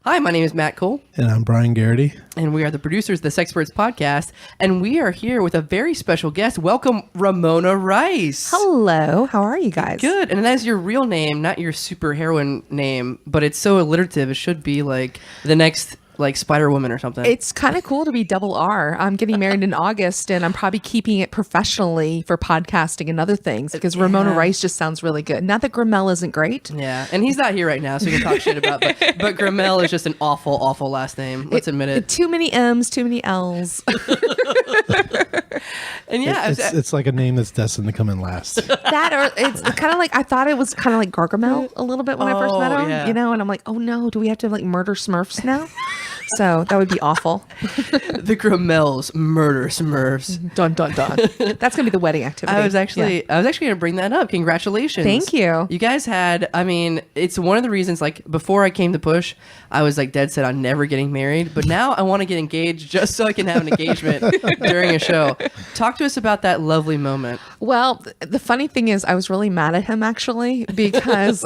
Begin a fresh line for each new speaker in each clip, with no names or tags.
Hi, my name is Matt Cole.
And I'm Brian Garrity.
And we are the producers of the Sexperts Podcast. And we are here with a very special guest. Welcome, Ramona Rice.
Hello. How are you guys?
Good. And that's your real name, not your superheroine name, but it's so alliterative. It should be like the next Spider-Woman or something.
It's kind of cool to be double R. I'm getting married in August, and I'm probably keeping it professionally for podcasting and other things because Ramona Rice just sounds really good. Not that Grimmel isn't great.
Yeah, and he's not here right now, so we can talk shit about but Grimmel is just an awful, awful last name. Let's admit it.
Too many M's, too many L's.
And yeah,
it's like a name that's destined to come in last.
That or it's kind of like, I thought it was kind of like Gargamel a little bit when I first met him,
yeah.
you know, and I'm like, oh no, do we have to like murder Smurfs now? So that would be awful.
The Grimmels murder Smurfs.
Dun dun dun. That's gonna be the wedding activity.
I was actually gonna bring that up. Congratulations.
Thank you.
You guys had, I mean, it's one of the reasons, like, before I came to Push, I was like dead set on never getting married, but now I want to get engaged just so I can have an engagement during a show. Talk to us about that lovely moment.
Well, the funny thing is I was really mad at him actually because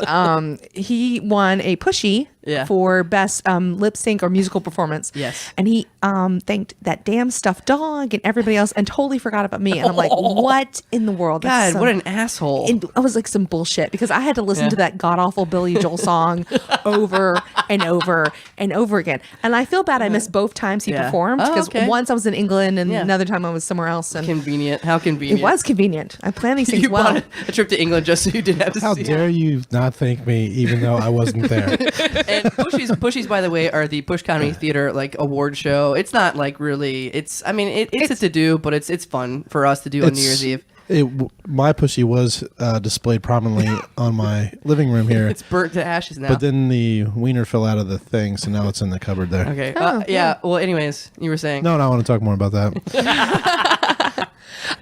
he won a Pushy for best lip sync or musical performance.
Yes.
And he thanked that damn stuffed dog and everybody else and totally forgot about me. And I'm like, what in the world?
God, what an asshole.
I was like some bullshit because I had to listen to that god-awful Billy Joel song over and over and over again. And I feel bad I missed both times he performed because once I was in England and another time I was somewhere else. And
convenient. How convenient.
It was convenient. I plan these things
you
well.
bought a trip to England just so you didn't have to
How dare you not thank me even though I wasn't there?
And Pushies, by the way, are the Push Comedy Theater like award show. It's not like really. It's a to do, but it's fun for us to do on New Year's Eve.
My Pushy was displayed prominently on my living room here.
It's burnt to ashes now.
But then the wiener fell out of the thing, so now it's in the cupboard there.
Okay. Yeah. Well, anyways, you were saying.
No, I want to talk more about that.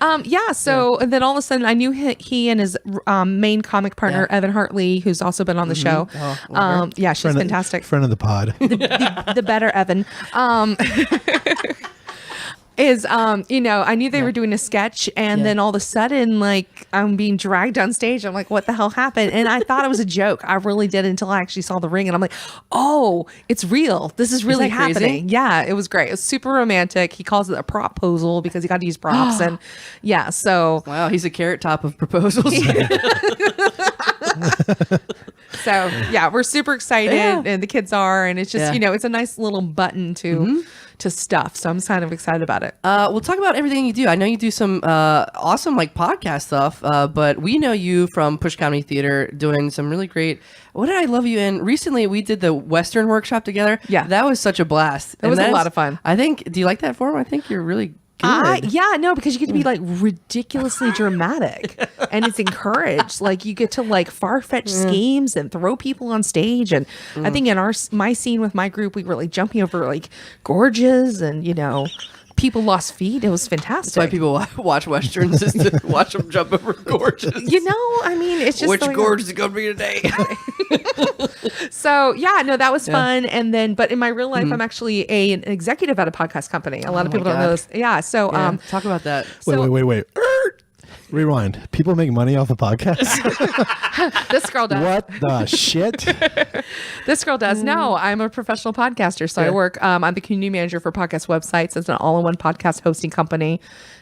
And then all of a sudden I knew he and his main comic partner Evan Hartley, who's also been on the show. She's fantastic.
Friend of the pod.
the better Evan. I knew they were doing a sketch, and then all of a sudden, like, I'm being dragged on stage. I'm like, what the hell happened? And I thought it was a joke. I really did until I actually saw the ring, and I'm like, oh, it's real. This is really happening. Crazy? Yeah, it was great. It was super romantic. He calls it a proposal because he got to use props, and so
wow, he's a carrot top of proposals.
So we're super excited, and the kids are, and it's just it's a nice little button to stuff. So I'm kind of excited about it.
We'll talk about everything you do. I know you do some awesome like podcast stuff, but we know you from Push Comedy Theater doing some really great. What did I love you in? Recently, we did the Western workshop together. Yeah, that was such a blast.
It was a lot of fun.
I think. Do you like that form? I think you're really.
No, because you get to be like ridiculously dramatic and it's encouraged. Like you get to like far-fetched schemes and throw people on stage. And I think in my scene with my group, we were like jumping over like gorges and, people lost feet. It was fantastic.
That's why people watch Westerns is to watch them jump over gorges.
It's just
which gorge is it going to be today?
So that was fun. And then, but in my real life, I'm actually an executive at a podcast company. A lot of people don't know this. Yeah. So
talk about that.
Wait. Rewind. People make money off the podcast?
This girl does.
What the shit?
This girl does. No, I'm a professional podcaster. So I work, I'm the community manager for podcast websites. It's an all-in-one podcast hosting company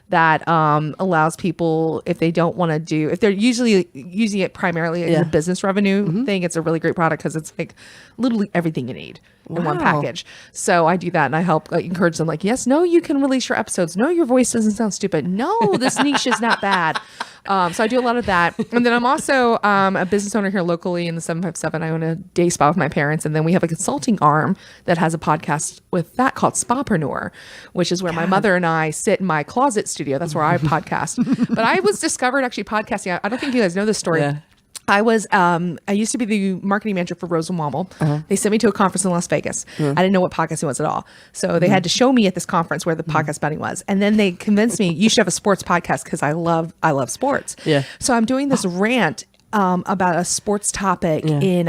that allows people, if they don't want to do, if they're usually using it primarily as a business revenue thing, it's a really great product because it's like literally everything you need in one package. So I do that and I help encourage them like, yes, no, you can release your episodes. No, your voice doesn't sound stupid. No, this niche is not bad. So I do a lot of that. And then I'm also a business owner here locally in the 757. I own a day spa with my parents. And then we have a consulting arm that has a podcast with that called Spapreneur, which is where my mother and I sit in my closet studio. That's where I podcast. But I was discovered actually podcasting. I don't think you guys know this story. Yeah. I used to be the marketing manager for Rose and Womble. They sent me to a conference in Las Vegas. I didn't know what podcasting was at all. So they had to show me at this conference where the podcast betting was. And then they convinced me, you should have a sports podcast because I love sports. Yeah. So I'm doing this rant about a sports topic in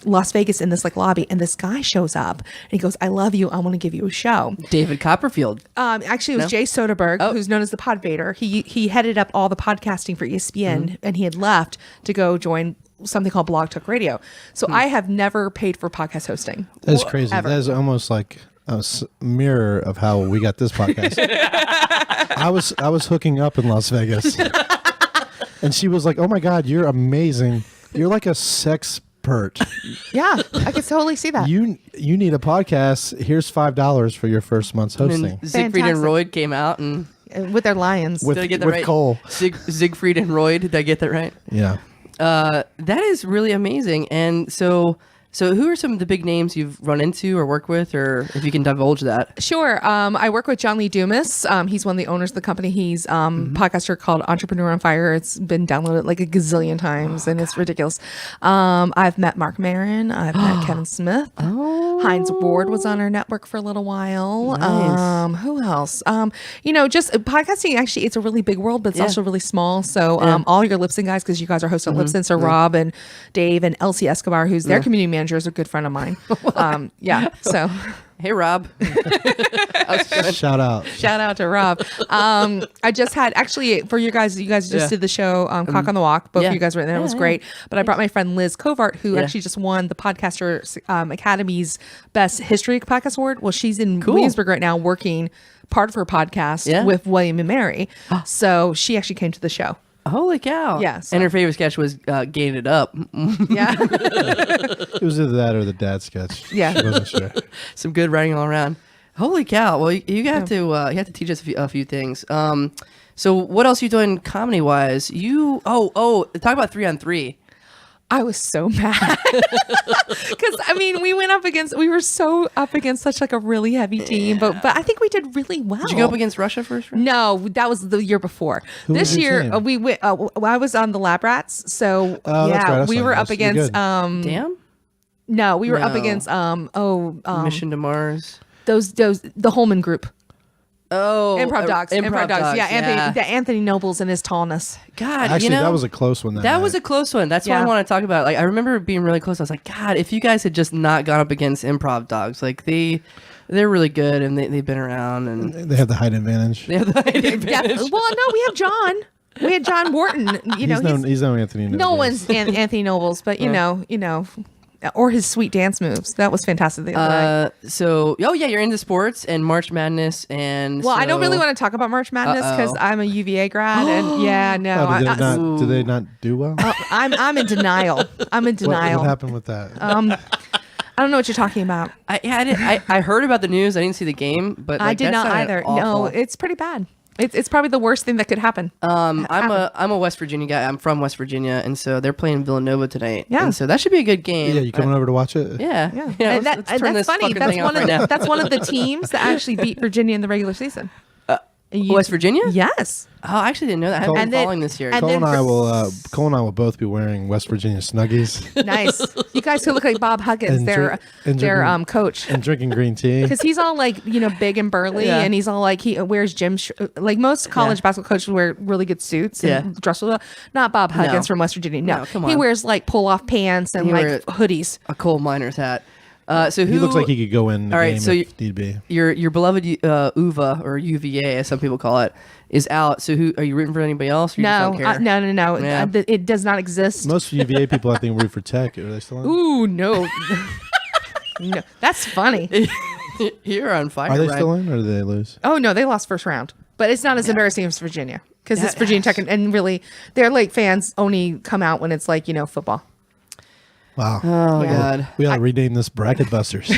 Las Vegas in this like lobby, and this guy shows up and he goes, "I love you. I want to give you a show."
David Copperfield.
Actually, it was Jay Soderbergh, who's known as the Pod Vader. He headed up all the podcasting for ESPN, and he had left to go join something called Blog Talk Radio. So I have never paid for podcast hosting.
That's crazy.
Ever.
That is almost like a mirror of how we got this podcast. I was hooking up in Las Vegas, and she was like, "Oh my God, you're amazing. You're like a sexpert.
Yeah, I could totally see that.
You need a podcast. Here's $5 for your first month's hosting."
And Siegfried and
Fantastic.
Roy came out and
With their lions.
With-
did I get that
with
right?
Cole.
Siegfried and Roy. Did I get that right?
Yeah.
That is really amazing. And so who are some of the big names you've run into or worked with, or if you can divulge that?
Sure. I work with John Lee Dumas. He's one of the owners of the company. He's podcaster called Entrepreneur on Fire. It's been downloaded like a gazillion times, and it's ridiculous. I've met Mark Maron. I've met Kevin Smith. Heinz Ward was on our network for a little while.
Nice.
Who else? Just podcasting. Actually, it's a really big world, but it's also really small. So all your Lipson guys, because you guys are hosting Lipson, so Rob and Dave and Elsie Escobar, who's their community manager, is a good friend of mine. So
Hey, Rob.
Shout out.
shout out to Rob. I just had actually for you guys just did the show Cock on the Walk. Both of you guys were there. It was great. But I brought my friend Liz Covart, who actually just won the Podcaster Academy's Best History Podcast Award. Well, she's in Williamsburg right now working part of her podcast with William and Mary. So she actually came to the show.
Holy cow.
Yeah, so-
And her favorite sketch was Gain It Up.
Yeah.
It was either that or the dad sketch.
Yeah.
She wasn't sure.
Some good writing all around. Holy cow. Well, you have to teach us a few things. So what else are you doing comedy wise? Talk about 3 on 3.
I was so mad because we were so up against such like a really heavy team, but I think we did really well.
Did you go up against Russia first?
No, that was the year before.
was
This
your
year
team?
we went. I was on the Lab Rats, so
Oh, that's right. I
we
saw
were
you
up
guys. You're
against.
good.
Damn.
No, we were up
No.
against.
Mission to Mars.
Those the Holman group.
Oh,
Improv dogs.
Improv dogs.
Yeah, Anthony Nobles and his tallness.
God,
Actually, that was a close one.
That was a close one. That's what I
Yeah.
want to talk about. Like, I remember being really close. I was like, God, if you guys had just not gone up against improv dogs, like they're really good and they've been around and
They have the height advantage.
they have the
Well, no, we have John. We had John Wharton.
He's no Anthony Nobles.
no one's Anthony Nobles, but you know, or his sweet dance moves. That was fantastic. The other night.
You're into sports and March Madness and
Well, I don't really
so-
want to talk about March Madness because I'm a UVA grad, and
Oh, did they not do well?
I'm in denial. I'm in
What
denial.
happened with that?
I don't know what you're talking about.
I heard about the news. I didn't see the game, but
I
like,
did
that
not
sounded
either.
awful.
No, it's pretty bad. It's probably the worst thing that could happen.
I'm a West Virginia guy. I'm from West Virginia, and so they're playing Villanova tonight.
Yeah.
and so that should be a good game.
Yeah, you coming over to watch it?
Yeah,
And
let's turn
that's
this
funny.
fucking
That's
thing off right now.
that's one of the teams that actually beat Virginia in the regular season.
West Virginia.
Yes.
Oh, I actually didn't know that. I haven't
And
been
then-
following this year.
and
Cole
then
and I will both be wearing West Virginia Snuggies
Nice. You guys could look like Bob Huggins,
And
their
drink- and
their
drinking-
coach.
and drinking green tea.
Because he's all like, big and burly,
Yeah.
and he's all like, he wears gym, like most college basketball coaches wear really good suits and dress well. Not Bob Huggins from West Virginia. No,
No, come
he
on.
wears like pull off pants and
He
like
wear-
hoodies.
A coal miner's hat. So who
He looks like he could go in the
All right,
game
so
if need be.
your beloved UVA or UVA, as some people call it, is out. So who are you rooting for? Anybody else? Or you just
No,
don't care?
no.
Yeah.
It does not exist.
Most UVA people, I think, root for Tech. Are they still in?
Ooh, no. No, that's funny.
You're on fire.
Are they
Ryan.
still in, or did they lose?
Oh no, they lost first round, but it's not as embarrassing as Virginia because it's Virginia Tech, and really, their like fans only come out when it's like football.
Wow.
Oh
Yeah.
God.
We ought to rename this Bracket Busters.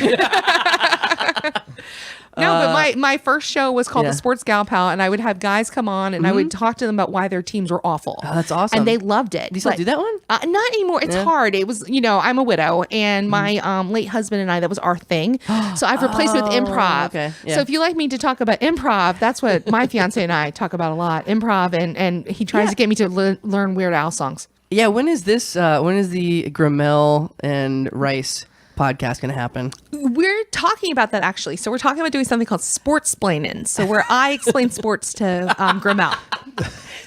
No, but my first show was called
yeah.
the Sports Gal Pal, and I would have guys come on, and I would talk to them about why their teams were awful.
Oh, that's awesome.
And they loved it.
Do you still do that one?
Not anymore. It's hard. It was, I'm a widow, and my late husband and I, that was our thing. So I've replaced it with improv.
okay. Yeah.
So if you like me to talk about improv, that's what my fiance and I talk about a lot. Improv, and he tries to get me to learn Weird Al songs.
Yeah. When is this? When is the Grimmel and Rice podcast going to happen?
We're talking about that actually. So we're talking about doing something called sports splaining. So where I explain sports to Grimmel.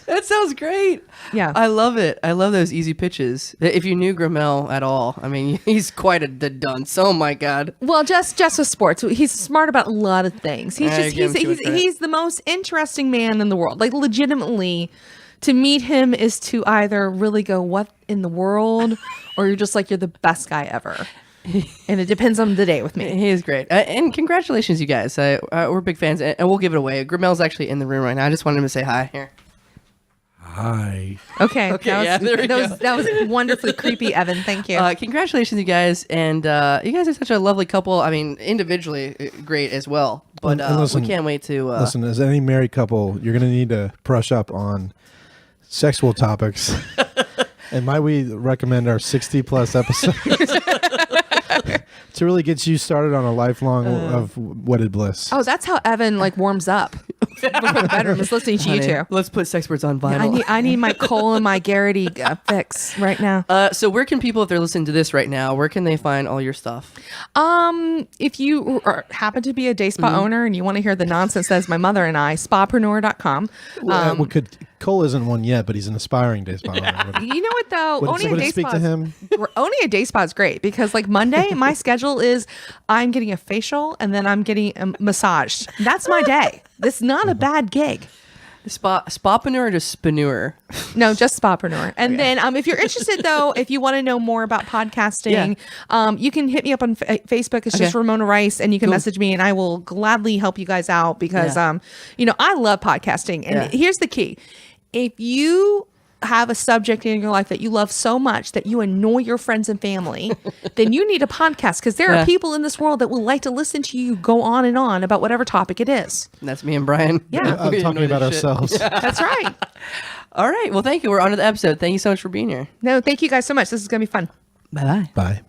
That sounds great.
Yeah.
I love it. I love those easy pitches. If you knew Grimmel at all, I mean, he's quite the dunce. Oh my God.
Well, just with sports, he's smart about a lot of things. He's
I
just
give him too much credit.
he's the most interesting man in the world. Like legitimately, to meet him is to either really go, what in the world, or you're just like, you're the best guy ever. And it depends on the day with me.
He is great. And congratulations, you guys. We're big fans, and we'll give it away. Grimmel's actually in the room right now. I just wanted him to say hi. Here.
Hi.
Okay.
There we go.
That was wonderfully creepy, Evan. Thank you.
Congratulations, you guys. And you guys are such a lovely couple. I mean, individually, great as well. But
And listen,
we can't wait to...
listen, as any married couple, you're going to need to brush up on sexual topics. And might we recommend our 60-plus episodes to really get you started on a lifelong of wedded bliss.
Oh, that's how Evan warms up before the bedroom is listening to you two.
Let's put Sexperts on vinyl.
I need my Cole and my Garrity fix right now.
So where can people, if they're listening to this right now, where can they find all your stuff?
If you happen to be a day spa owner and you want to hear the nonsense that is my mother and I, spapreneur.com.
Cole isn't one yet, but he's an aspiring day spa owner.
You know what though?
Would it speak to him?
Owning a day spa is great because Monday, my schedule is I'm getting a facial and then I'm getting a massage. That's my day. This is not a bad gig.
Spapreneur or just spineur?
No, just spapreneur. And then if you're interested though, if you want to know more about podcasting, you can hit me up on Facebook. It's just Ramona Rice, and you can message me and I will gladly help you guys out because I love podcasting. And here's the key. If you have a subject in your life that you love so much that you annoy your friends and family, then you need a podcast because there are people in this world that will like to listen to you go on and on about whatever topic it is.
And that's me and Brian.
Yeah.
Talking about ourselves.
That's right.
All right. Well, thank you. We're on to the episode. Thank you so much for being here.
No, thank you guys so much. This is going to be fun.
Bye-bye.
Bye.